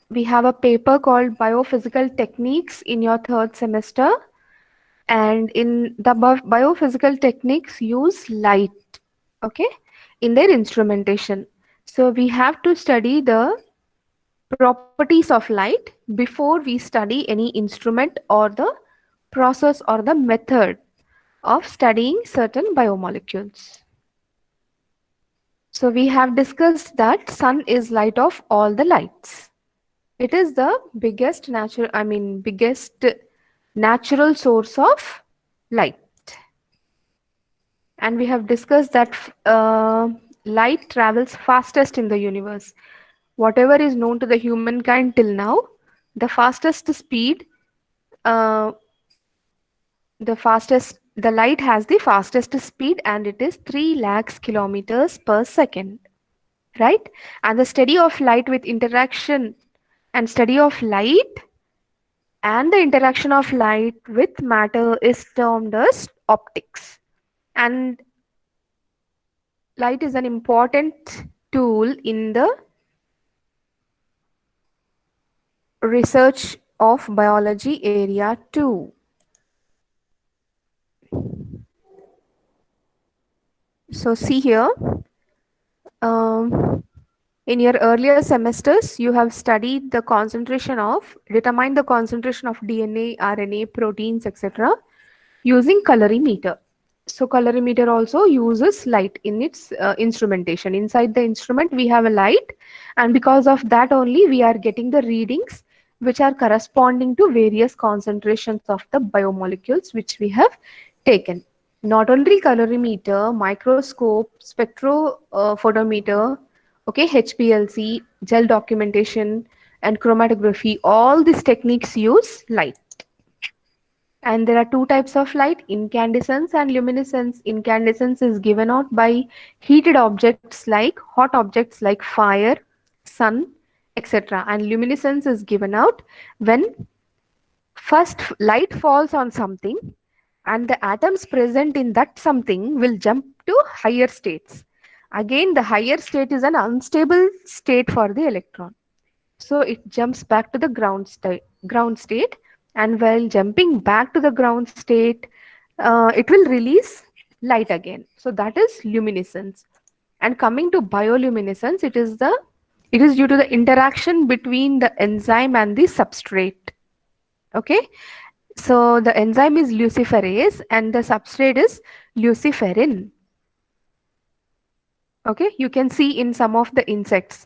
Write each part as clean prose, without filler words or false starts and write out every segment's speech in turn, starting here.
we have a paper called Biophysical Techniques in your third semester. And in the biophysical techniques use light, okay, in their instrumentation. So we have to study the properties of light before we study any instrument or the process or the method of studying certain biomolecules. So we have discussed that sun is light of all the lights. It is the biggest natural source of light. And we have discussed that light travels fastest in the universe. Whatever is known to the humankind till now, the fastest speed, uh, the light has the fastest speed, and it is 3 lakhs kilometers per second, right? And the study of light with interaction and study of light and the interaction of light with matter is termed as optics. And light is an important tool in the research of biology area too. So see here, in your earlier semesters, you have studied the determine the concentration of DNA, RNA, proteins, etc. using colorimeter. So colorimeter also uses light in its instrumentation. Inside the instrument, we have a light, and because of that only, we are getting the readings which are corresponding to various concentrations of the biomolecules which we have taken. Not only colorimeter, microscope, spectrophotometer, okay, HPLC, gel documentation, and chromatography, all these techniques use light. And there are two types of light, incandescence and luminescence. Incandescence is given out by heated objects like hot objects like fire, sun, etc. And luminescence is given out when first light falls on something and the atoms present in that something will jump to higher states. Again, the higher state is an unstable state for the electron. So it jumps back to the ground state, and while jumping back to the ground state, it will release light again. So that is luminescence. And coming to bioluminescence, it is due to the interaction between the enzyme and the substrate. Okay, so the enzyme is luciferase and the substrate is luciferin. Okay, you can see in some of the insects,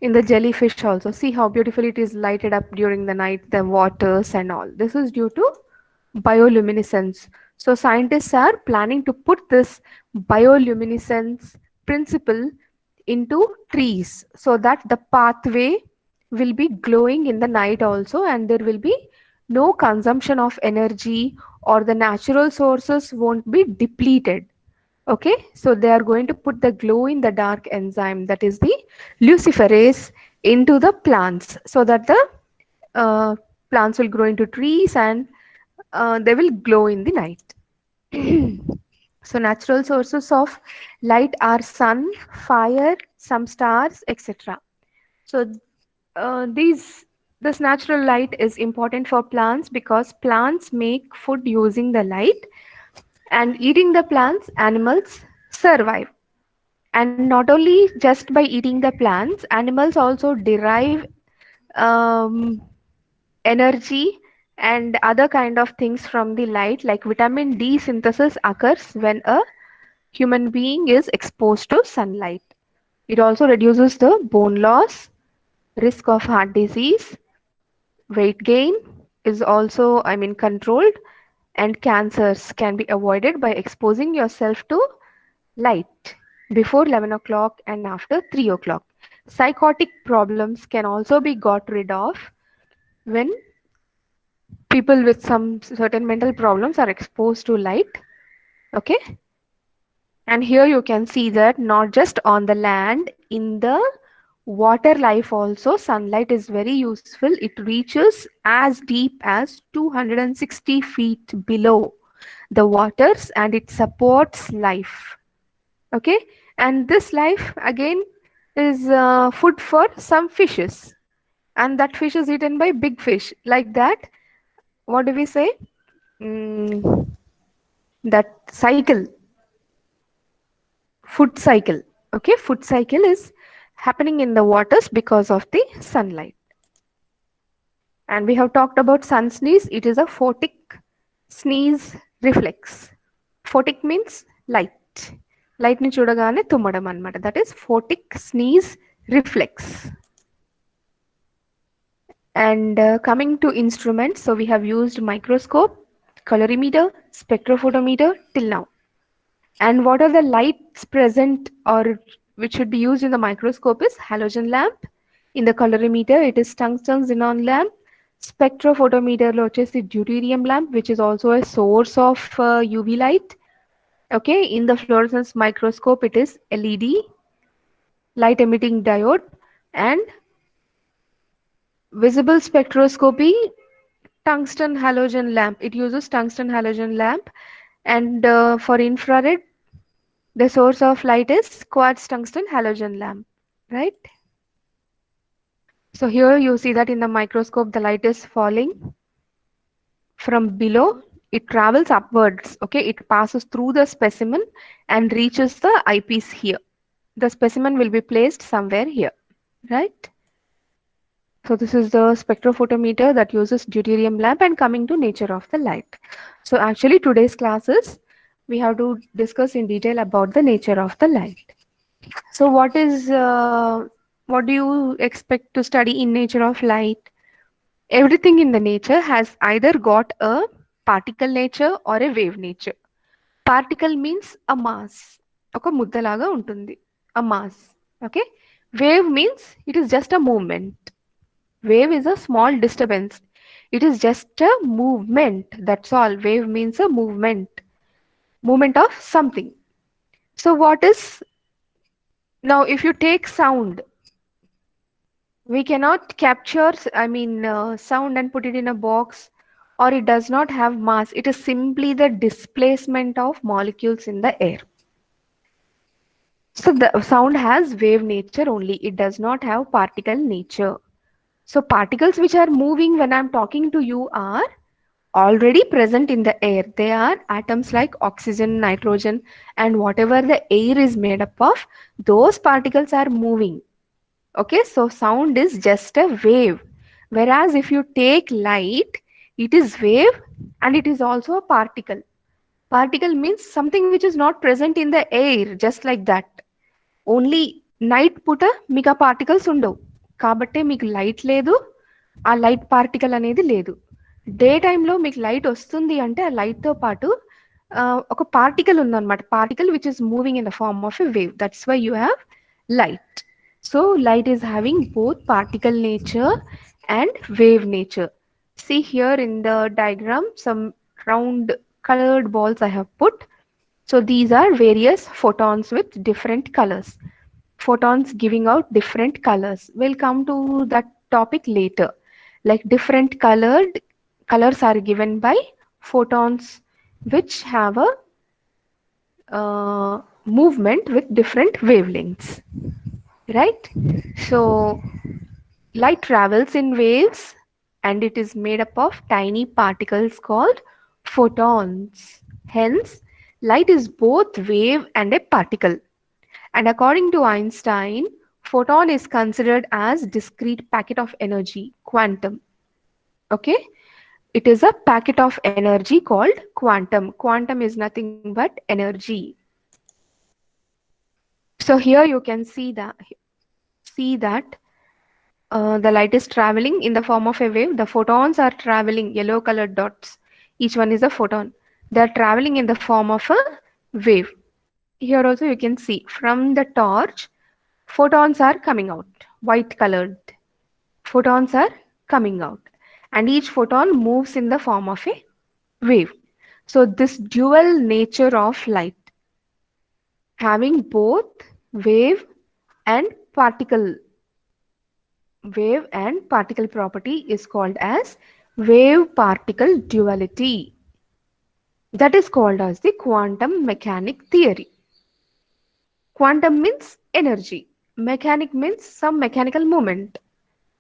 in the jellyfish also. See how beautifully it is lighted up during the night, the waters and all. This is due to bioluminescence. So scientists are planning to put this bioluminescence principle into trees so that the pathway will be glowing in the night also, and there will be no consumption of energy, or the natural sources won't be depleted. Okay, so they are going to put the glow in the dark enzyme, that is the luciferase, into the plants so that the plants will grow into trees, and they will glow in the night. So natural sources of light are sun, fire, some stars, etc. So this natural light is important for plants because plants make food using the light, and eating the plants, animals survive. And not only just by eating the plants, animals also derive um, energy and other kind of things from the light, like vitamin D synthesis occurs when a human being is exposed to sunlight. It also reduces the bone loss, risk of heart disease, weight gain is also, controlled, and cancers can be avoided by exposing yourself to light before 11 o'clock and after 3 o'clock. Psychotic problems can also be got rid of when people with some certain mental problems are exposed to light. Okay, and here you can see that not just on the land, in the water life also sunlight is very useful. It reaches as deep as 260 feet below the waters, and it supports life. Okay, and this life again, is food for some fishes, and that fish is eaten by big fish. Like that, what do we say? Mm, that cycle, food cycle. Okay, food cycle is happening in the waters because of the sunlight. And we have talked about sun sneeze. It is a photic sneeze reflex. Photic means light. Light ni చూడగానే తుమ్మడం అన్నమాట. That is photic sneeze reflex. And coming to instruments, so we have used microscope, colorimeter, spectrophotometer till now. And what are the lights present or which should be used in the microscope is halogen lamp. In the colorimeter, it is tungsten xenon lamp. Spectrophotometer lo వచ్చేసి deuterium lamp, which is also a source of UV light. Okay, in the fluorescence microscope, it is LED, light emitting diode, and visible spectroscopy, tungsten halogen lamp. It uses tungsten halogen lamp. And for infrared, the source of light is quartz tungsten halogen lamp, right? So here you see that in the microscope, the light is falling from below. It travels upwards, okay? It passes through the specimen and reaches the eyepiece here. The specimen will be placed somewhere here, right? So this is the spectrophotometer that uses deuterium lamp. And coming to nature of the light. So actually today's classes, we have to discuss in detail about the nature of the light. So what do you expect to study in nature of light? Everything in the nature has either got a particle nature or a wave nature. Particle means a mass. ఒక ముద్దలాగా ఉంటుంది. A mass. Okay. Wave means it is just a movement. Wave is a small disturbance. It is just a movement. That's all. Wave means a movement. Movement of something. So what is now if you take sound, we cannot capture, sound and put it in a box, or it does not have mass. It is simply the displacement of molecules in the air. So the sound has wave nature only. It does not have particle nature. So particles which are moving when I'm talking to you are already present in the air. They are atoms like oxygen, nitrogen, and whatever the air is made up of, those particles are moving. Okay, so sound is just a wave. Whereas if you take light, it is wave and it is also a particle. Particle means something which is not present in the air, just like that. Only night పూట మీకు ఆ particles ఉండవు కాబట్టే మీకు light లేదు, ఆ light particle అనేది లేదు. డే టైంలో మీకు లైట్ వస్తుంది అంటే ఆ లైట్తో పాటు ఒక పార్టికల్ ఉందన్నమాట. Particle which is moving in the form of a wave. That's why you have light. So light is having both particle nature and wave nature. See here in the diagram, some round colored balls I have put. So these are various photons with different colors. Photons giving out different colors. We'll come to that topic later. Like different colors are given by photons which have a movement with different wavelengths. Right? So light travels in waves and it is made up of tiny particles called photons. Hence, light is both wave and a particle. And according to Einstein, photon is considered as discrete packet of energy, quantum. Okay? It is a packet of energy called quantum. Quantum is nothing but energy. So here you can see that the light is traveling in the form of a wave. The photons are traveling, yellow colored dots. Each one is a photon. They are traveling in the form of a wave. Here also you can see from the torch, photons are coming out, white colored. Photons are coming out. And each photon moves in the form of a wave. So this dual nature of light, having both wave and particle property, is called as wave particle duality. That is called as the quantum mechanic theory. Quantum means energy. Mechanic means some mechanical movement,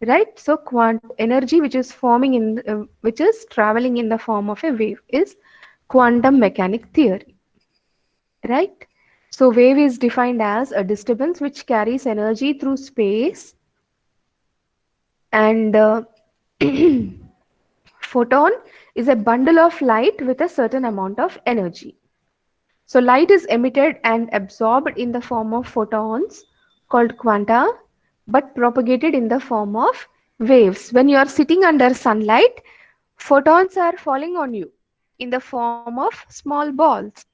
right? So quant energy which is forming in which is traveling in the form of a wave is quantum mechanic theory, right? So wave is defined as a disturbance which carries energy through space, and photon is a bundle of light with a certain amount of energy. So light is emitted and absorbed in the form of photons called quanta, but propagated in the form of waves. When you are sitting under sunlight, photons are falling on you in the form of small balls.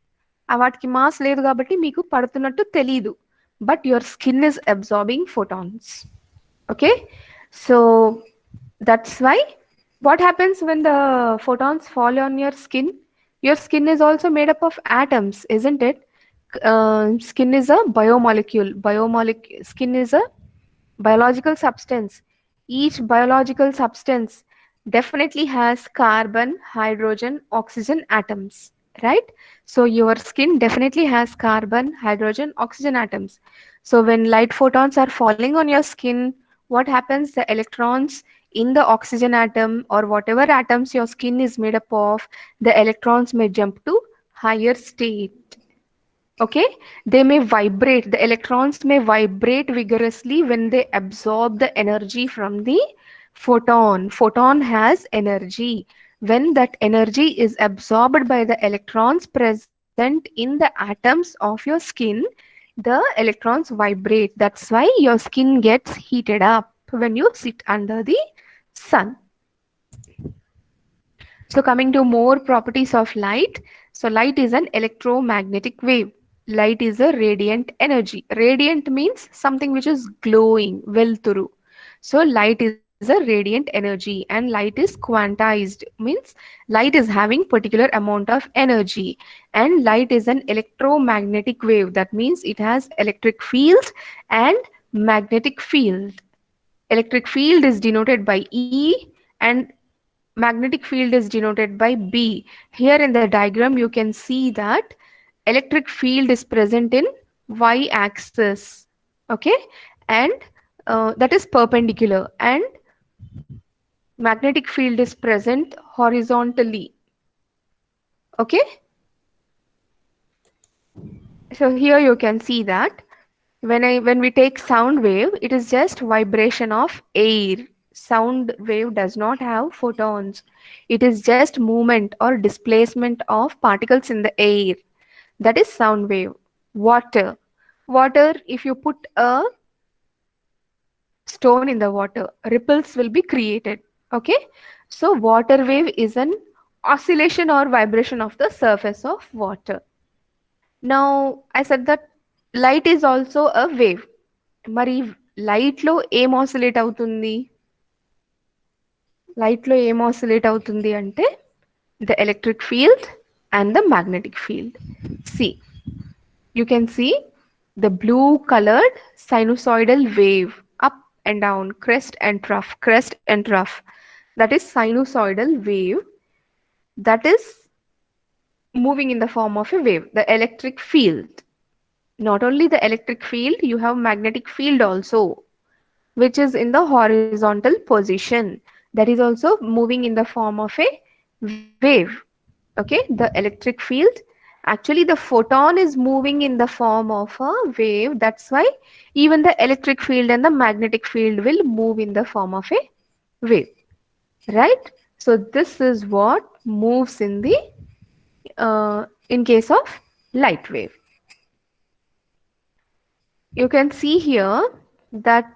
వాటికి mass లేదు కాబట్టి మీకు పడుతున్నట్టు తెలీదు, but your skin is absorbing photons. Okay, so that's why what happens when the photons fall on your skin is also made up of atoms, isn't it? Skin is a biomolecule. Skin is a biological substance. Each biological substance definitely has carbon, hydrogen, oxygen atoms, right? So your skin definitely has carbon, hydrogen, oxygen atoms. So when light photons are falling on your skin, what happens? The electrons in the oxygen atom or whatever atoms your skin is made up of, the electrons may jump to higher state. Okay, they may vibrate, the electrons may vibrate vigorously when they absorb the energy from the photon has energy. When that energy is absorbed by the electrons present in the atoms of your skin, the electrons vibrate. That's why your skin gets heated up when you sit under the sun. So coming to more properties of light. So light is an electromagnetic wave. Light is a radiant energy. Radiant means something which is glowing, well through. So light is a radiant energy and light is quantized, means light is having particular amount of energy, and light is an electromagnetic wave. That means it has electric field and magnetic field. Electric field is denoted by E and magnetic field is denoted by B. Here in the diagram you can see that electric field is present in y axis, okay, and that is perpendicular, and magnetic field is present horizontally. Okay, so here you can see that when we take sound wave, it is just vibration of air. Sound wave does not have photons. It is just movement or displacement of particles in the air. That is sound wave. Water. Water, if you put a stone in the water, ripples will be created. Okay. So water wave is an oscillation or vibration of the surface of water. Now I said that light is also a wave. మరి light లో ఏం oscillate అవుతుంది? Light లో ఏం oscillate అవుతుంది అంటే the electric field and the magnetic field. See, you can see the blue colored sinusoidal wave, up and down, crest and trough. That is sinusoidal wave, that is moving in the form of a wave. The electric field, not only the electric field, you have magnetic field also, which is in the horizontal position, that is also moving in the form of a wave. Okay, the electric field, actually the photon is moving in the form of a wave. That's why even the electric field and the magnetic field will move in the form of a wave, right? So this is what moves in case of light wave. You can see here that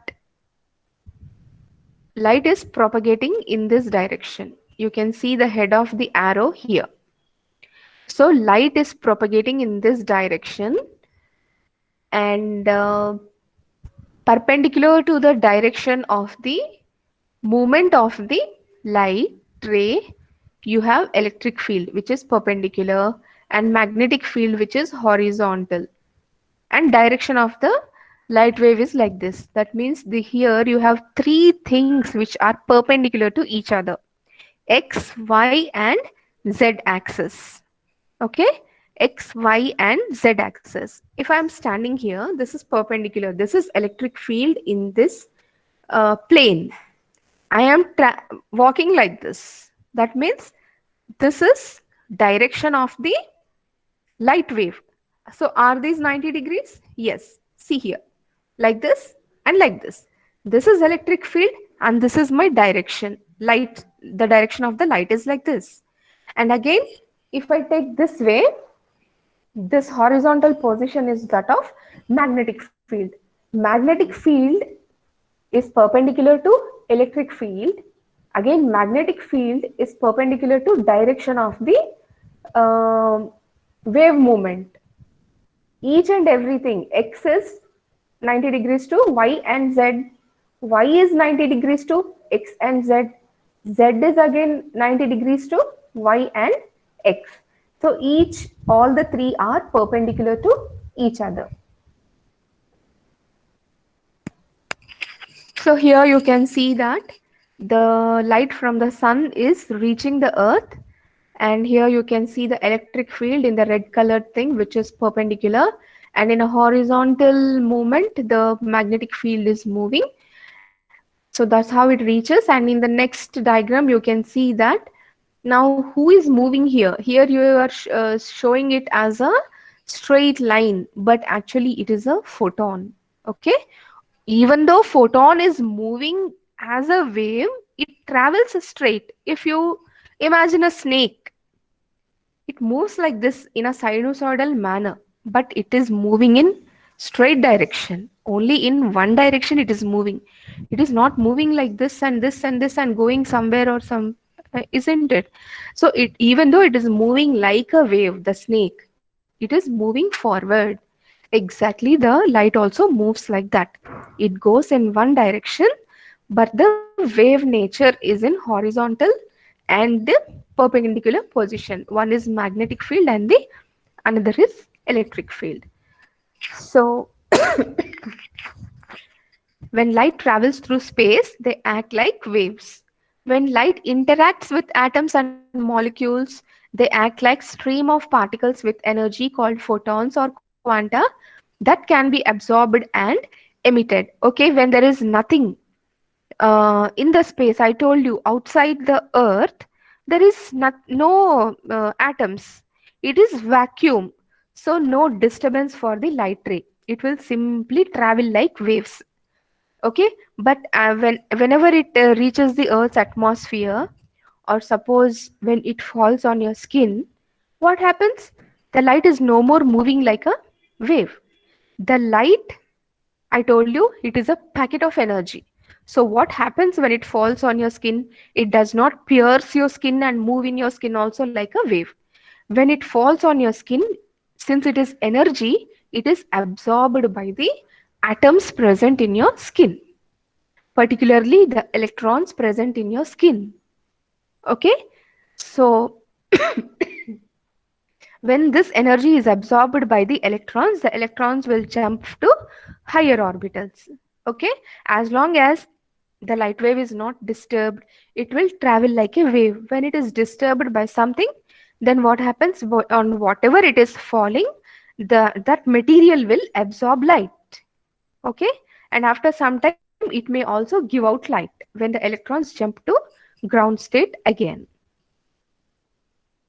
light is propagating in this direction. You can see the head of the arrow here. So light is propagating in this direction, and perpendicular to the direction of the movement of the light ray, you have electric field which is perpendicular and magnetic field which is horizontal, and direction of the light wave is like this. That means here you have three things which are perpendicular to each other: x, y and z axis. Okay, x, y, and z axis. If I'm standing here, this is perpendicular. This is electric field in this plane. I am walking like this. That means this is direction of the light wave. So are these 90 degrees? Yes. See here. Like this and like this. This is electric field and this is my direction. Light, the direction of the light is like this. And again, if I take this way, this horizontal position is that of magnetic field. Magnetic field is perpendicular to electric field. Again, magnetic field is perpendicular to direction of the wave movement. Each and everything, x is 90 degrees to y and z, y is 90 degrees to x and z, z is again 90 degrees to y and x. So all the three are perpendicular to each other. So here you can see that the light from the sun is reaching the earth, and here you can see the electric field in the red colored thing which is perpendicular, and in a horizontal movement the magnetic field is moving. So that's how it reaches, and in the next diagram you can see that now who is moving here. Here you are showing it as a straight line, but actually it is a photon. Okay, even though photon is moving as a wave, it travels straight. If you imagine a snake, it moves like this in a sinusoidal manner, but it is moving in straight direction. Only in one direction it is moving. It is not moving like this and this and this and going somewhere or some, isn't it? So it, even though it is moving like a wave, the snake, it is moving forward. Exactly, the light also moves like that. It goes in one direction, but the wave nature is in horizontal and the perpendicular position. One is magnetic field and the another is electric field. So when light travels through space, they act like waves. When light interacts with atoms and molecules, they act like stream of particles with energy called photons or quanta that can be absorbed and emitted. Okay, when there is nothing in the space, I told you outside the earth, there is no atoms. It is vacuum. So no disturbance for the light ray. It will simply travel like waves. Okay, but whenever it reaches the earth's atmosphere, or suppose when it falls on your skin, what happens? The light is no more moving like a wave. The light, I told you, it is a packet of energy. So what happens when it falls on your skin? It does not pierce your skin and move in your skin also like a wave. When it falls on your skin, since it is energy, it is absorbed by the atoms present in your skin, particularly the electrons present in your skin. Okay, so when this energy is absorbed by the electrons will jump to higher orbitals. Okay, as long as the light wave is not disturbed, it will travel like a wave. When it is disturbed by something, then what happens? On whatever it is falling, that material will absorb light. Okay, and after some time it may also give out light when the electrons jump to ground state again.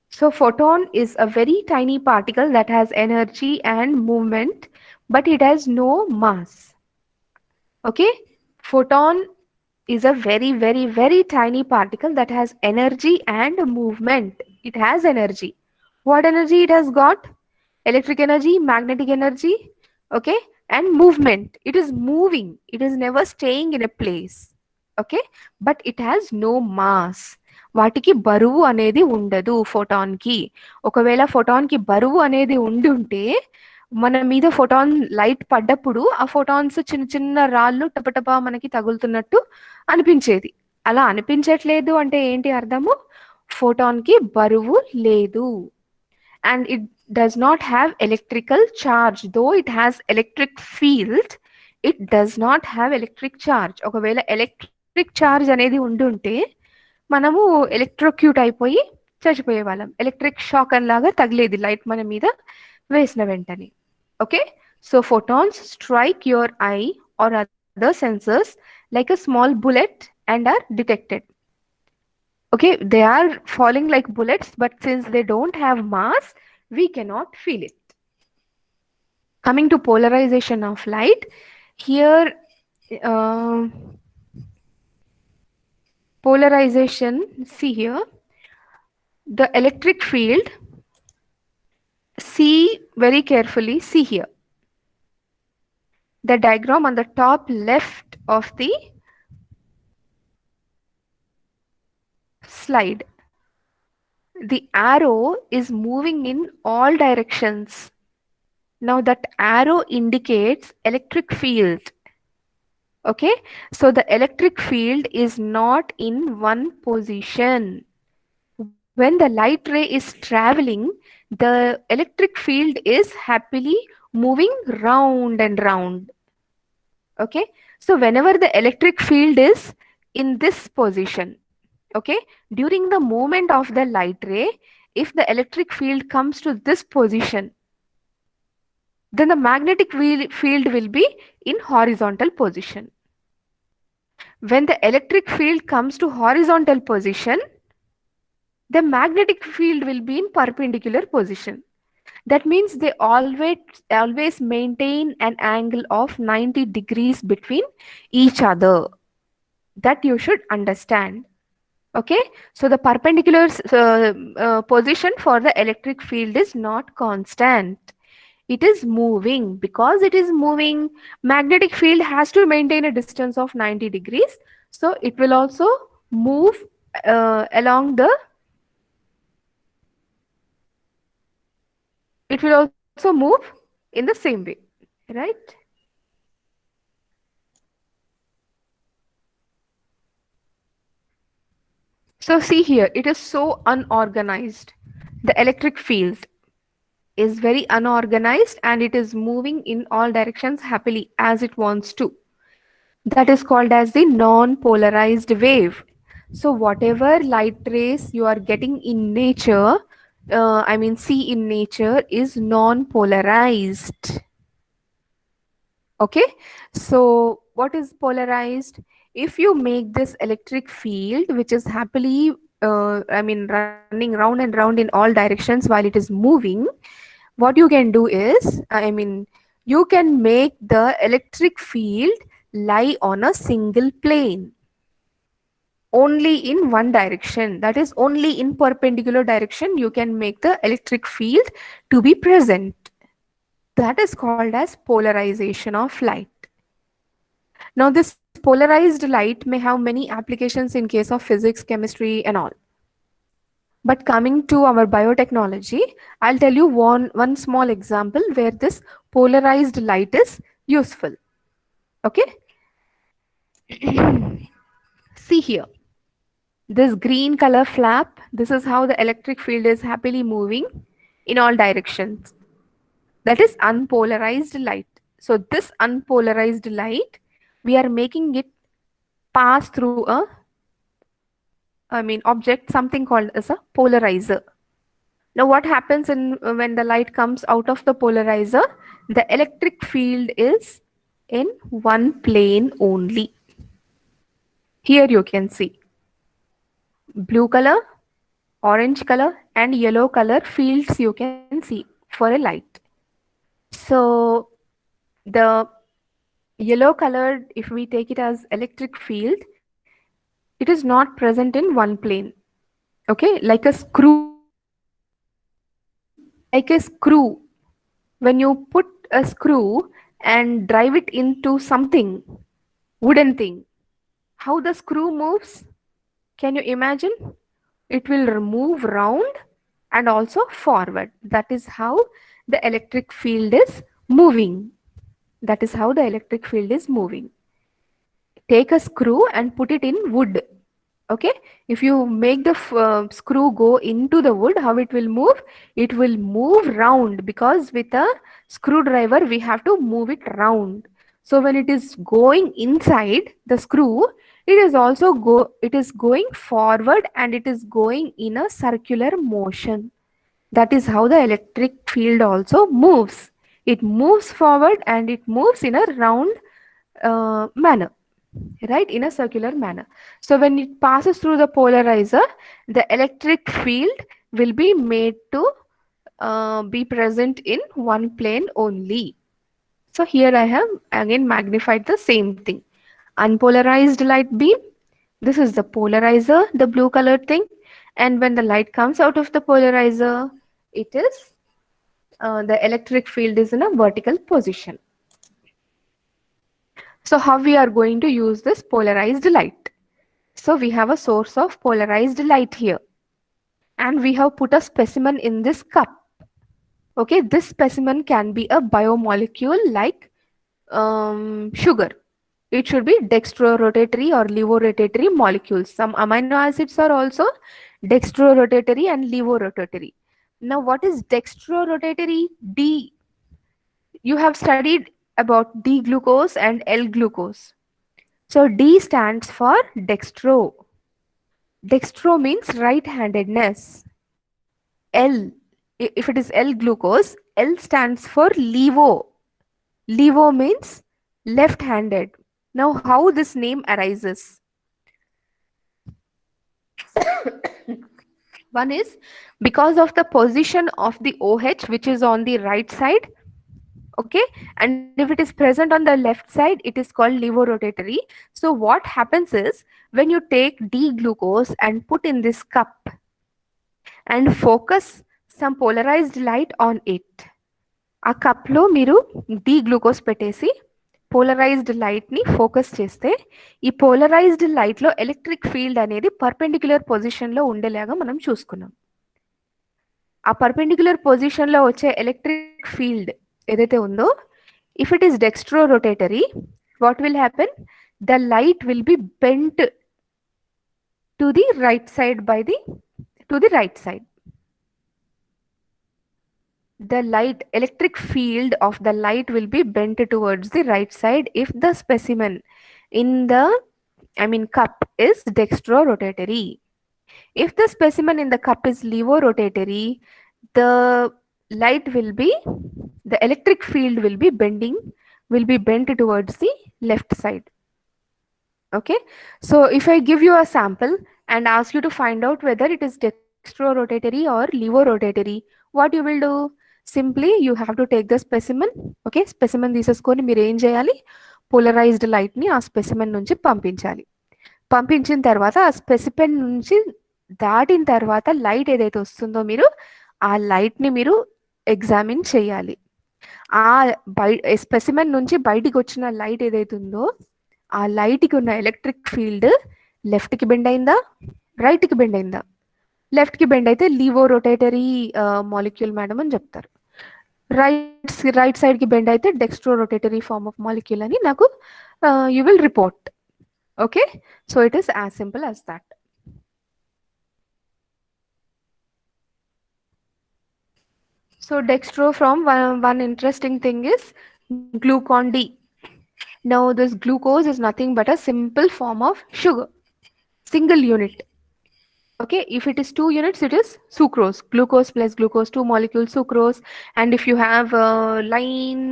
So photon is a very tiny particle that has energy and movement, but it has no mass. Okay, photon is a very, very, very tiny particle that has energy and movement. It has energy. What energy it has got? Electric energy, magnetic energy, okay, and movement. It is moving. It is never staying in a place. Okay, but it has no mass. వాటికి బరువు అనేది ఉండదు ఫోటాన్కి. ఒకవేళ ఫోటాన్కి బరువు అనేది ఉండుంటే మన మీద ఫోటాన్ లైట్ పడ్డప్పుడు ఆ ఫోటాన్స్ చిన్న చిన్న రాళ్ళు టపటపా మనకి తగులుతున్నట్టు అనిపించేది. అలా అనిపించట్లేదు అంటే ఏంటి అర్థము? ఫోటాన్కి బరువు లేదు. And it does not have electrical charge. Though it has electric field, it does not have electric charge. ఒకవేళ ఎలక్ట్రిక్ చార్జ్ అనేది ఉండుంటే మనము ఎలక్ట్రోక్యూట్ అయిపోయి చచ్చిపోయే వాళ్ళం. ఎలక్ట్రిక్ షాక్ లాగా తగిలేది లైట్ మన మీద వేసిన వెంటనే. Okay, so photons strike your eye or other sensors like a small bullet and are detected. Okay, they are falling like bullets, but since they don't have mass, we cannot feel it. Coming to polarization of light, here uh, polarization, see here, the electric field, see very carefully, see here. The diagram on the top left of the slide. The arrow is moving in all directions. Now that arrow indicates electric field. Okay, so the electric field is not in one position. When the light ray is traveling, the electric field is happily moving round and round. Okay, so whenever the electric field is in this position, okay, during the movement of the light ray, if the electric field comes to this position, then the magnetic field will be in horizontal position. When the electric field comes to horizontal position, the magnetic field will be in perpendicular position. That means they always maintain an angle of 90 degrees between each other. That you should understand. Okay, so the perpendicular position for the electric field is not constant. It is moving. Because it is moving, magnetic field has to maintain a distance of 90 degrees. So it will also move along the, it will also move in the same way, right? So see here, it is so unorganized. The electric field is very unorganized and it is moving in all directions happily as it wants to. That is called as the non-polarized wave. So whatever light rays you are getting in nature, see in nature, is non-polarized. Okay, so what is polarized? If you make this electric field which is happily running round and round in all directions while it is moving, what you can do is, you can make the electric field lie on a single plane only in one direction, that is only in perpendicular direction you can make the electric field to be present. That is called as polarization of light. Now this polarized light may have many applications in case of physics, chemistry and all. But coming to our biotechnology, I'll tell you one small example where this polarized light is useful. Okay, see here, this green color flap, this is how the electric field is happily moving in all directions. That is unpolarized light. So this unpolarized light, we are making it pass through a object, something called as a polarizer. Now what happens when the light comes out of the polarizer? The electric field is in one plane only. Here you can see blue color, orange color and yellow color fields you can see for a light. So the yellow colored, if we take it as electric field, it is not present in one plane. Okay, like a screw. Like a screw. When you put a screw and drive it into something, wooden thing, how the screw moves? Can you imagine? It will move round and also forward. That is how the electric field is moving. That is how the electric field is moving. Take a screw and put it in wood. Okay, if you make the screw go into the wood, how it will move? It will move round, because with a screwdriver we have to move it round. So when it is going inside the screw, it is going forward and it is going in a circular motion. That is how the electric field also moves. It moves forward and it moves in a round manner, right, in a circular manner. So when it passes through the polarizer, the electric field will be made to be present in one plane only. So here I have again magnified the same thing. Unpolarized light beam, this is the polarizer, the blue colored thing, and when the light comes out of the polarizer, it is the electric field is in a vertical position. So how we are going to use this polarized light? So we have a source of polarized light here, and we have put a specimen in this cup. Okay, this specimen can be a biomolecule like sugar. It should be dextrorotatory or levorotatory molecules. Some amino acids are also dextrorotatory and levorotatory. Now, what is dextrorotatory? D. You have studied about D glucose and L glucose. So D stands for dextro. Dextro means right-handedness. L, if it is L glucose, L stands for levo. Levo means left-handed. Now, how this name arises? One is because of the position of the OH, which is on the right side. Okay, and if it is present on the left side, it is called levorotatory. So what happens is, when you take D glucose and put in this cup and focus some polarized light on it, ఆ కప్లో మీరు D glucose పెట్టేసి polarised లైట్ని focus చేస్తే ఈ polarised లైట్లో electric field అనేది perpendicular పొజిషన్లో ఉండేలాగా మనం చూసుకున్నాం. ఆ పర్పెండిక్యులర్ పొజిషన్లో వచ్చే ఎలక్ట్రిక్ ఫీల్డ్ ఏదైతే ఉందో, if it is dextrorotatory, what will happen? The light will be bent to the right side to the right side. The light, electric field of the light will be bent towards the right side if the specimen in the, cup is dextrorotatory. If the specimen in the cup is levorotatory, the light will be, the electric field will be bent towards the left side. Okay, so if I give you a sample and ask you to find out whether it is dextrorotatory or levorotatory, what you will do? Simply you have to take the specimen. Okay, specimen తీసేసుకొని మీరు ఏం చేయాలి? Polarised లైట్ని ఆ specimen నుంచి పంపించాలి. పంపించిన తర్వాత ఆ స్పెసిమెన్ నుంచి దాటిన తర్వాత లైట్ ఏదైతే వస్తుందో మీరు ఆ లైట్ని మీరు ఎగ్జామిన్ చేయాలి. ఆ స్పెసిమెన్ నుంచి బయటికి వచ్చిన లైట్ ఏదైతే ఉందో ఆ లైట్కి ఉన్న ఎలక్ట్రిక్ ఫీల్డ్ లెఫ్ట్కి బెండ్ అయిందా, రైట్కి బెండ్ అయిందా? లెఫ్ట్కి బెండ్ అయితే లీవోరొటేటరీ మాలిక్యూల్ మేడం అని చెప్తారు. రైట్ సైడ్కి బెండ్ అయితే డెక్స్ట్రోరొటేటరీ ఫార్మ్ ఆఫ్ మాలిక్యూల్ అని నాకు you will report. Okay, so it is as simple as that. So dextro from one interesting thing is glucon D. Now this glucose is nothing but a simple form of sugar, single unit. Okay, if it is 2 units, it is sucrose, glucose plus glucose, 2 molecules sucrose. And if you have a line,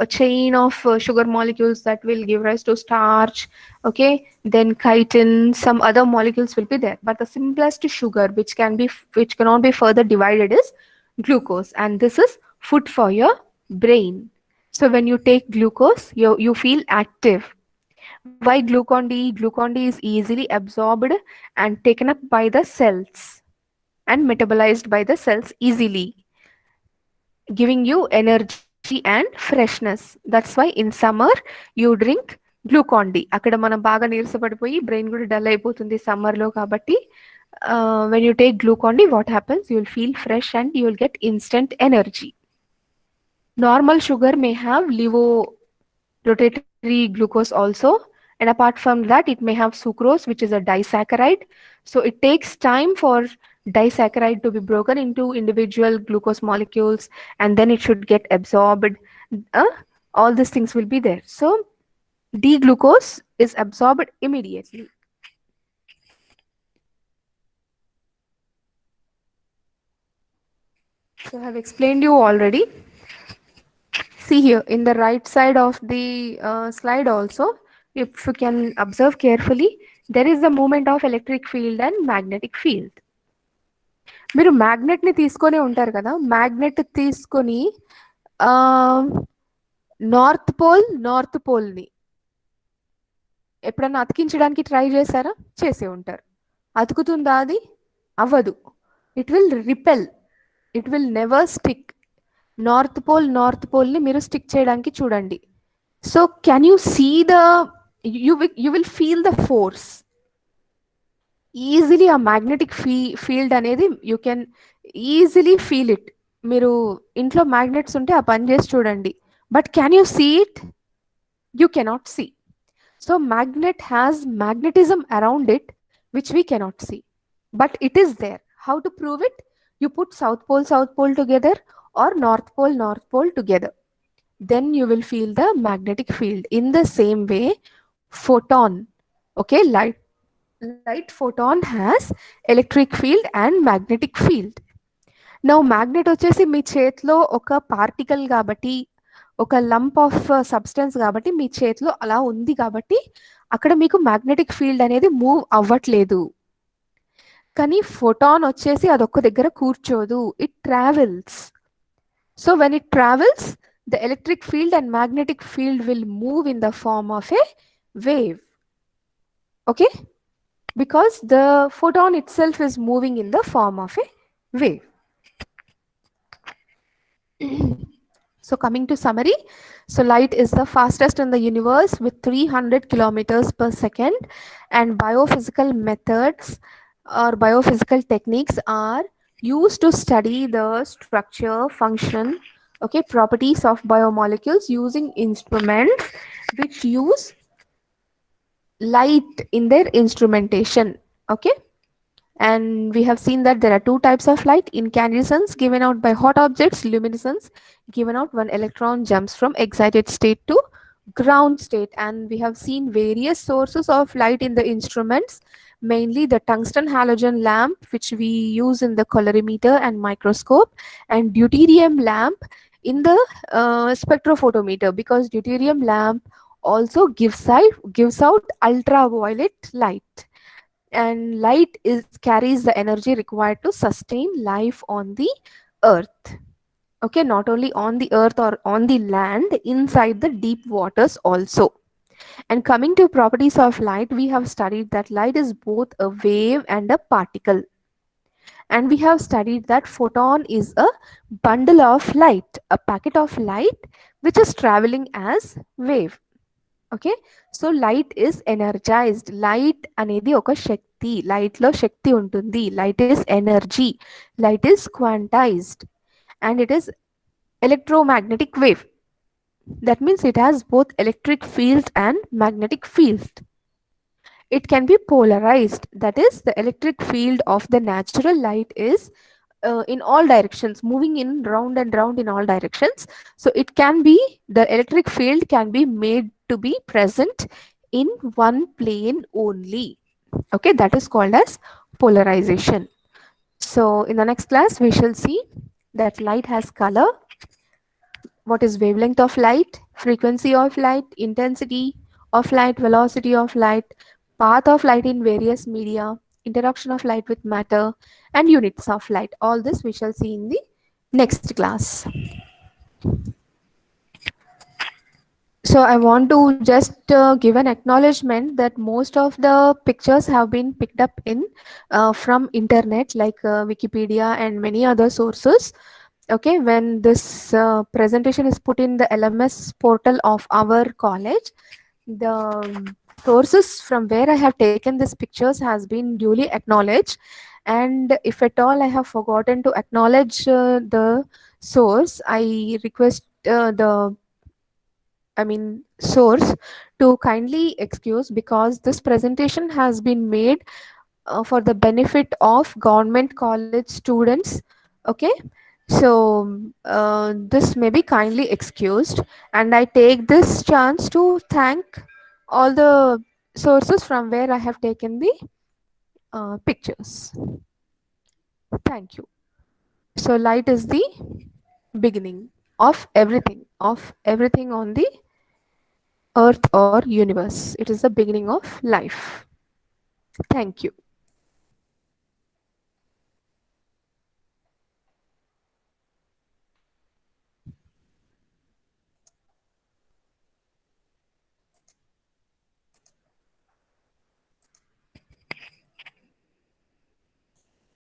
a chain of sugar molecules, that will give rise to starch. Okay, then chitin, some other molecules will be there, but the simplest sugar which cannot be further divided is glucose, and this is food for your brain. So when you take glucose, you feel active. Why glucon D? Glucon D is easily absorbed and taken up by the cells and metabolized by the cells easily, giving you energy and freshness. That's why in summer you drink glucon D. అక్కడ మనం బాగా నీరసపడిపోయి brain కూడా dull అయిపోతుంది సమ్మర్లో కాబట్టి when you take glucon D, what happens? You will feel fresh and you will get instant energy. Normal sugar may have levorotatory glucose also, and apart from that it may have sucrose, which is a disaccharide. So it takes time for disaccharide to be broken into individual glucose molecules, and then it should get absorbed. All these things will be there. So D-glucose is absorbed immediately. So I have explained you already. See here in the right side of the slide also, if you can observe carefully, there is a movement of electric field and magnetic field. మీరు మ్యాగ్నెట్ని తీసుకొని ఉంటారు కదా, magnet తీసుకొని north పోల్ని ఎప్పుడన్నా అతికించడానికి try చేశారా? చేసే ఉంటారు. అతుకుతుందా అది? అవ్వదు. It will repel, it will never stick. North పోల్ని మీరు స్టిక్ చేయడానికి చూడండి. So can you see the, you will feel the force easily. ఆ మ్యాగ్నెటిక్ ఫీల్డ్ అనేది you can easily feel it. మీరు ఇంట్లో మ్యాగ్నెట్స్ ఉంటే ఆ పని చేసి చూడండి. But can you see it? You cannot see. So magnet has magnetism around it which we cannot see, but it is there. How to prove it? You put south pole together or north pole together, then you will feel the magnetic field. In the same way, photon, okay, light photon has electric field and magnetic field. Now magnet వచ్చేసి మీ చేతిలో ఒక particle కాబట్టి, ఒక lump of substance కాబట్టి మీ చేతిలో అలా ఉంది కాబట్టి అక్కడ మీకు మ్యాగ్నెటిక్ ఫీల్డ్ అనేది మూవ్ అవ్వట్లేదు. కానీ ఫోటాన్ వచ్చేసి అదొక్క దగ్గర కూర్చోదు, it travels. So when it travels, the electric field and magnetic field will move in the form of a wave. Okay, because the photon itself is moving in the form of a wave. So coming to summary, so light is the fastest in the universe with 300 kilometers per second, and biophysical methods or biophysical techniques are used to study the structure, function, okay, properties of biomolecules using instruments which use light in their instrumentation. Okay, and we have seen that there are two types of light: incandescence given out by hot objects, luminescence given out when electron jumps from excited state to ground state. And we have seen various sources of light in the instruments, mainly the tungsten halogen lamp which we use in the colorimeter and microscope, and deuterium lamp in the spectrophotometer, because deuterium lamp also gives out ultraviolet light, and light is carries the energy required to sustain life on the earth. Okay, not only on the earth or on the land, inside the deep waters also. And coming to properties of light, we have studied that light is both a wave and a particle, and we have studied that photon is a bundle of light, a packet of light which is traveling as wave. Okay, so light is energised. Light అనేది ఒక శక్తి, లైట్లో శక్తి ఉంటుంది. Light is energy, light is quantised, and it is electromagnetic wave. That means it has both electric field and magnetic field. It can be polarized, that is the electric field of the natural light is in all directions, moving in round and round in all directions. So it can be, the electric field can be made to be present in one plane only. Okay, that is called as polarization. So in the next class we shall see that light has color, what is wavelength of light, frequency of light, intensity of light, velocity of light, path of light in various media, interaction of light with matter, and units of light. All this we shall see in the next class. So I want to just give an acknowledgement that most of the pictures have been picked up in from internet, like Wikipedia and many other sources. Okay, when this presentation is put in the LMS portal of our college, the sources from where I have taken these pictures has been duly acknowledged. And if at all I have forgotten to acknowledge the source, I request source to kindly excuse, because this presentation has been made for the benefit of government college students. Okay, so this may be kindly excused, and I take this chance to thank all the sources from where I have taken the pictures. Thank you. So light is the beginning of everything on the earth or universe. It is the beginning of life. Thank you.